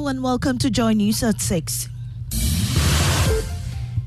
Hello and welcome to Joy News at 6.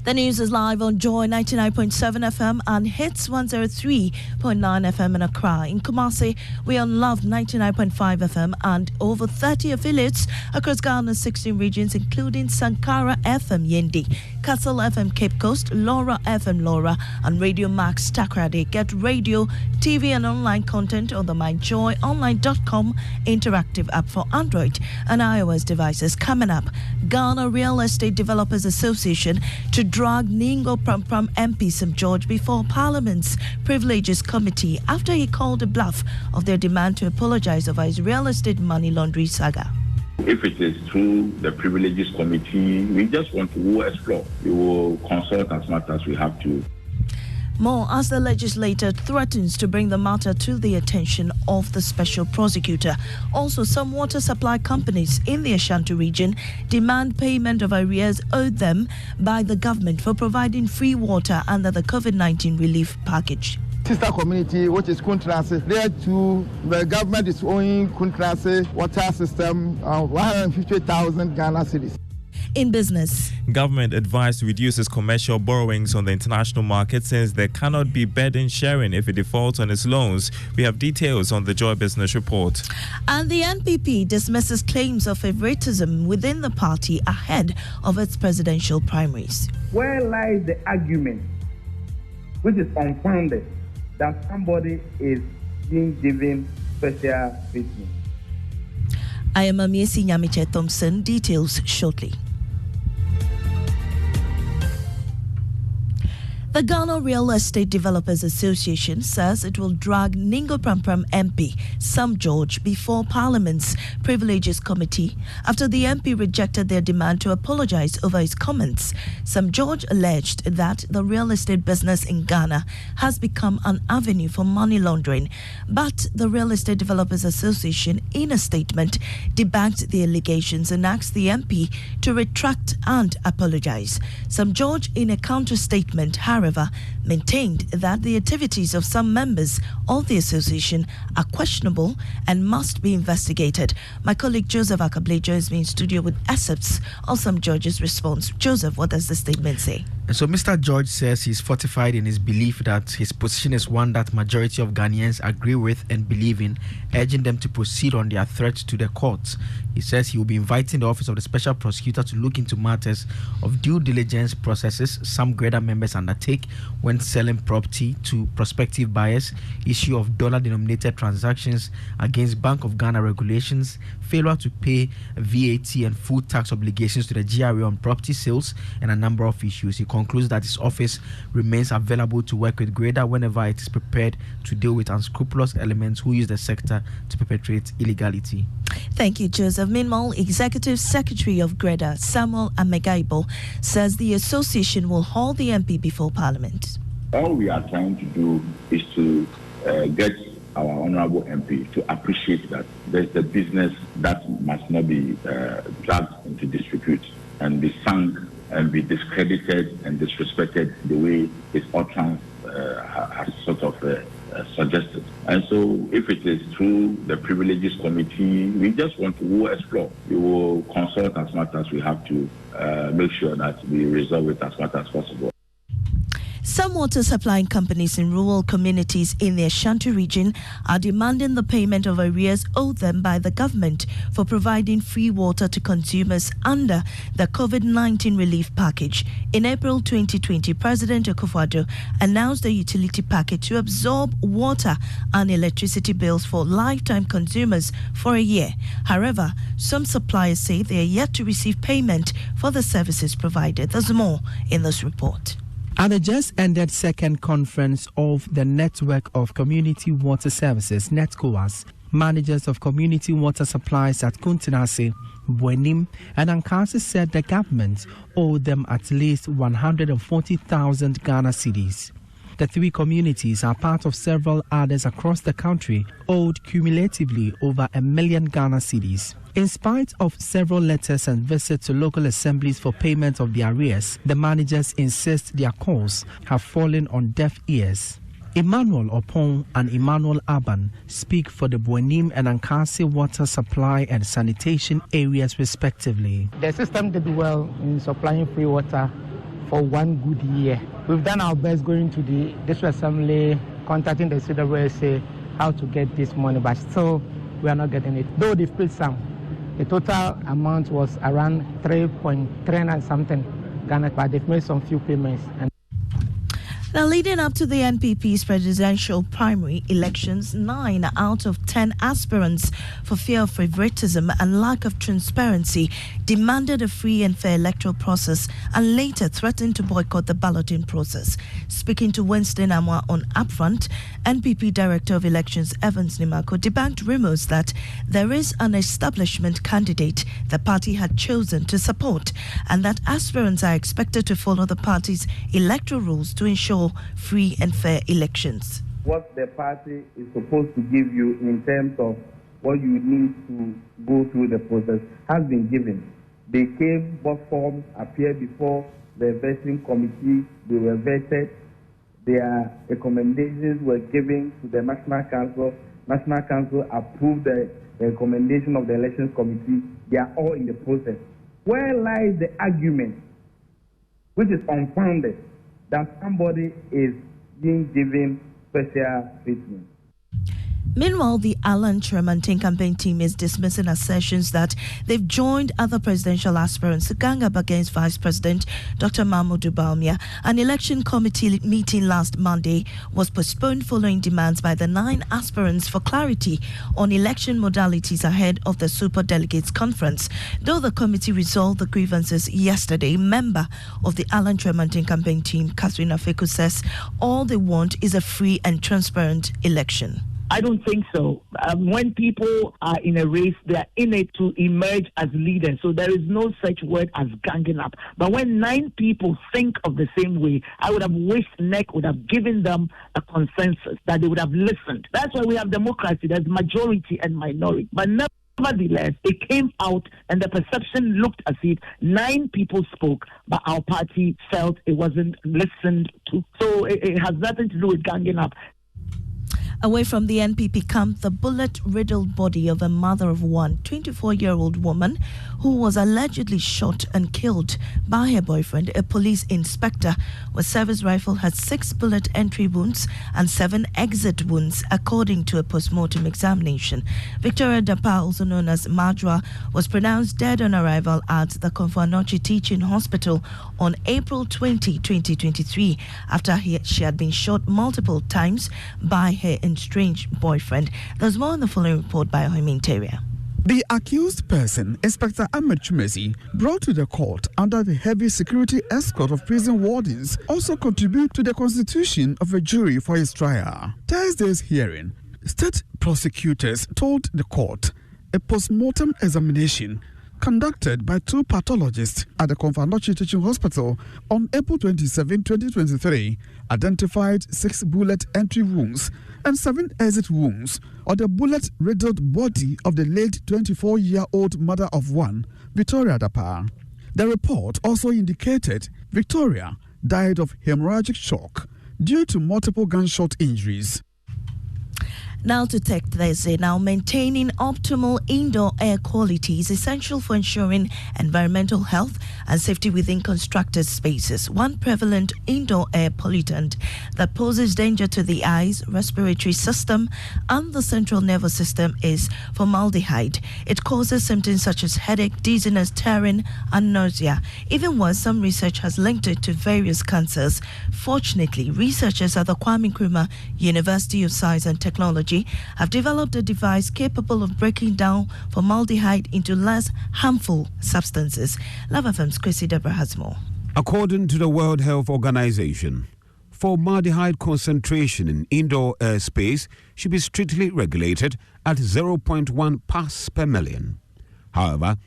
The news is live on Joy 99.7 FM and Hits 103.9 FM in Accra. In Kumasi, we are on Love 99.5 FM and over 30 affiliates across Ghana's 16 regions, including Sankara FM Yendi, Castle FM Cape Coast, Laura FM Laura, and Radio Max Takrade. Get radio, TV, and online content on the myjoyonline.com interactive app for Android and iOS devices. Coming up, Ghana Real Estate Developers Association to drag Ningo Pram MP St. George before Parliament's Privileges Committee after he called a bluff of their demand to apologize over his real estate money laundering saga. If it is through the Privileges Committee, we just want to explore. We will consult as much as we have to. More as the legislator threatens to bring the matter to the attention of the special prosecutor. Also, some water supply companies in the Ashanti region demand payment of arrears owed them by the government for providing free water under the COVID-19 relief package. Sister community, which is Kuntrase, there too, the government is owing Kuntrase water system 150,000 Ghana cedis. In business, government advised to reduce its commercial borrowings on the international market since there cannot be burden sharing if it defaults on its loans. We have details on the Joy Business Report. And the NPP dismisses claims of favoritism within the party ahead of its presidential primaries. Where lies the argument, which is unfounded, that somebody is being given special treatment? I am Amiesi Nyamiche Thompson. Details shortly. The Ghana Real Estate Developers Association says it will drag Ningo Pram MP St. George before Parliament's Privileges Committee after the MP rejected their demand to apologize over his comments. St. George alleged that the real estate business in Ghana has become an avenue for money laundering, but the Real Estate Developers Association, in a statement, debunked the allegations and asked the MP to retract and apologize. St. George, in a counter-statement, however, maintained that the activities of some members of the association are questionable and must be investigated. My colleague Joseph Akable joins me in studio with excerpts of St. George's response. Joseph, what does the statement say? So Mr. George says he's fortified in his belief that his position is one that majority of Ghanaians agree with and believe in, urging them to proceed on their threat to the courts. He says he will be inviting the Office of the Special Prosecutor to look into matters of due diligence processes some greater members undertake when selling property to prospective buyers, issue of dollar-denominated transactions against Bank of Ghana regulations, failure to pay VAT and food tax obligations to the GRA on property sales, and a number of issues. He concludes that his office remains available to work with GREDA whenever it is prepared to deal with unscrupulous elements who use the sector to perpetrate illegality. Thank you, Joseph. Meanwhile, Executive Secretary of GREDA, Samuel Amegaibo, says the association will haul the MP before Parliament. All we are trying to do is to get our honorable MP to appreciate that there's a business that must not be dragged into disrepute and be sunk and be discredited and disrespected the way his utterance has sort of suggested. And so if it is through the Privileges Committee, we just want to explore. We will consult as much as we have to make sure that we resolve it as much as possible. Some water supplying companies in rural communities in the Ashanti region are demanding the payment of arrears owed them by the government for providing free water to consumers under the COVID-19 relief package. In April 2020, President Akufo-Addo announced a utility package to absorb water and electricity bills for lifetime consumers for a year. However, some suppliers say they are yet to receive payment for the services provided. There's more in this report. At the just-ended second conference of the Network of Community Water Services, NETCOWAS, managers of community water supplies at Kuntinase, Buenim, and Ankasi said the government owed them at least 140,000 Ghana cedis. The three communities are part of several others across the country, owed cumulatively over 1 million Ghana cedis. In spite of several letters and visits to local assemblies for payment of the arrears, the managers insist their calls have fallen on deaf ears. Emmanuel Opon and Emmanuel Aban speak for the Buenim and Ankasi water supply and sanitation areas respectively. The system did well in supplying free water for 1 good year. We've done our best going to the district assembly, contacting the CWSA how to get this money, but still we are not getting it. Though they've paid some, the total amount was around 3.3 and something Ghana, but they've made some few payments. Now, leading up to the NPP's presidential primary elections, 9 out of 10 aspirants, for fear of favoritism and lack of transparency, demanded a free and fair electoral process and later threatened to boycott the balloting process. Speaking to Wednesday Namwa on Upfront, NPP Director of Elections Evans Nimako debunked rumors that there is an establishment candidate the party had chosen to support and that aspirants are expected to follow the party's electoral rules to ensure free and fair elections. What the party is supposed to give you in terms of what you need to go through the process has been given. They came, what forms appeared before the vetting committee, they were vetted, their recommendations were given to the National Council. National Council approved the recommendation of the Elections Committee. They are all in the process. Where lies the argument, which is unfounded, that somebody is being given special treatment? Meanwhile, the Alan Tremantin campaign team is dismissing assertions that they've joined other presidential aspirants to gang up against Vice President Dr. Mahmoud Bawumia. An election committee meeting last Monday was postponed following demands by the 9 aspirants for clarity on election modalities ahead of the Super Delegates Conference. Though the committee resolved the grievances yesterday, member of the Alan Tremantin campaign team, Catherine Afeku, says all they want is a free and transparent election. I don't think so. When people are in a race, they are in it to emerge as leaders. So there is no such word as ganging up. But when 9 people think of the same way, I would have wished NEC would have given them a consensus, that they would have listened. That's why we have democracy. There's majority and minority. But nevertheless, it came out and the perception looked as if 9 people spoke, but our party felt it wasn't listened to. So it has nothing to do with ganging up. Away from the NPP camp, the bullet-riddled body of a mother of one, 24-year-old woman who was allegedly shot and killed by her boyfriend, a police inspector, with service rifle, had 6 bullet entry wounds and 7 exit wounds, according to a post-mortem examination. Victoria Dapa, also known as Majwa, was pronounced dead on arrival at the Komfo-Anokye Teaching Hospital on April 20, 2023, after she had been shot multiple times by her estranged boyfriend. There's more in the following report by Ohimi Interior. The accused person, Inspector Ahmed Chumesi, brought to the court under the heavy security escort of prison wardens, also contribute to the constitution of a jury for his trial. Thursday's hearing, state prosecutors told the court a post-mortem examination conducted by 2 pathologists at the Komfo-Anokye Teaching Hospital on April 27, 2023, identified 6 bullet entry wounds and 7 exit wounds on the bullet-riddled body of the late 24-year-old mother of one, Victoria Dapa. The report also indicated Victoria died of hemorrhagic shock due to multiple gunshot injuries. Now to Tech Thursday. Now, maintaining optimal indoor air quality is essential for ensuring environmental health and safety within constructed spaces. One prevalent indoor air pollutant that poses danger to the eyes, respiratory system, and the central nervous system is formaldehyde. It causes symptoms such as headache, dizziness, tearing, and nausea. Even worse, some research has linked it to various cancers. Fortunately, researchers at the Kwame Nkrumah University of Science and Technology have developed a device capable of breaking down formaldehyde into less harmful substances. Love FM's Chrissy Deborah has more. According to the World Health Organization, formaldehyde concentration in indoor air space should be strictly regulated at 0.1 parts per million. However,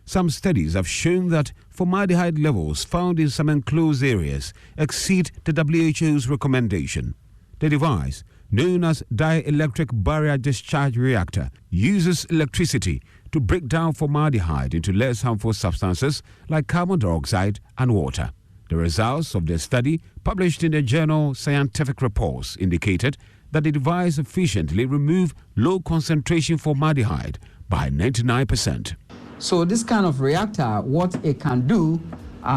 some studies have shown that formaldehyde levels found in some enclosed areas exceed the WHO's recommendation. The device, known as dielectric barrier discharge reactor, uses electricity to break down formaldehyde into less harmful substances like carbon dioxide and water. The results of the study, published in the journal Scientific Reports, indicated that the device efficiently removed low concentration formaldehyde by 99%. So this kind of reactor, what it can do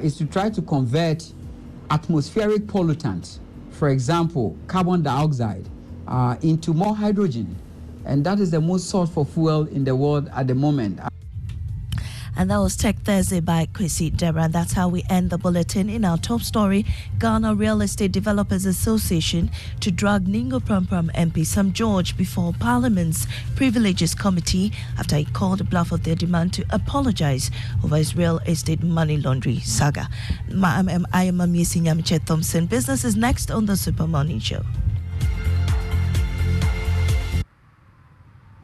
is to try to convert atmospheric pollutants, for example, carbon dioxide, into more hydrogen. And that is the most sought for fuel in the world at the moment. And that was Tech Thursday by Kwesi Deborah. That's how we end the bulletin. In our top story, Ghana Real Estate Developers Association to drag Ningo Prampram MP Sam George before Parliament's Privileges Committee after he called a bluff of their demand to apologize over his real estate money laundering saga. I am Amisi Nyamiche Thompson. Business is next on the Super Morning Show.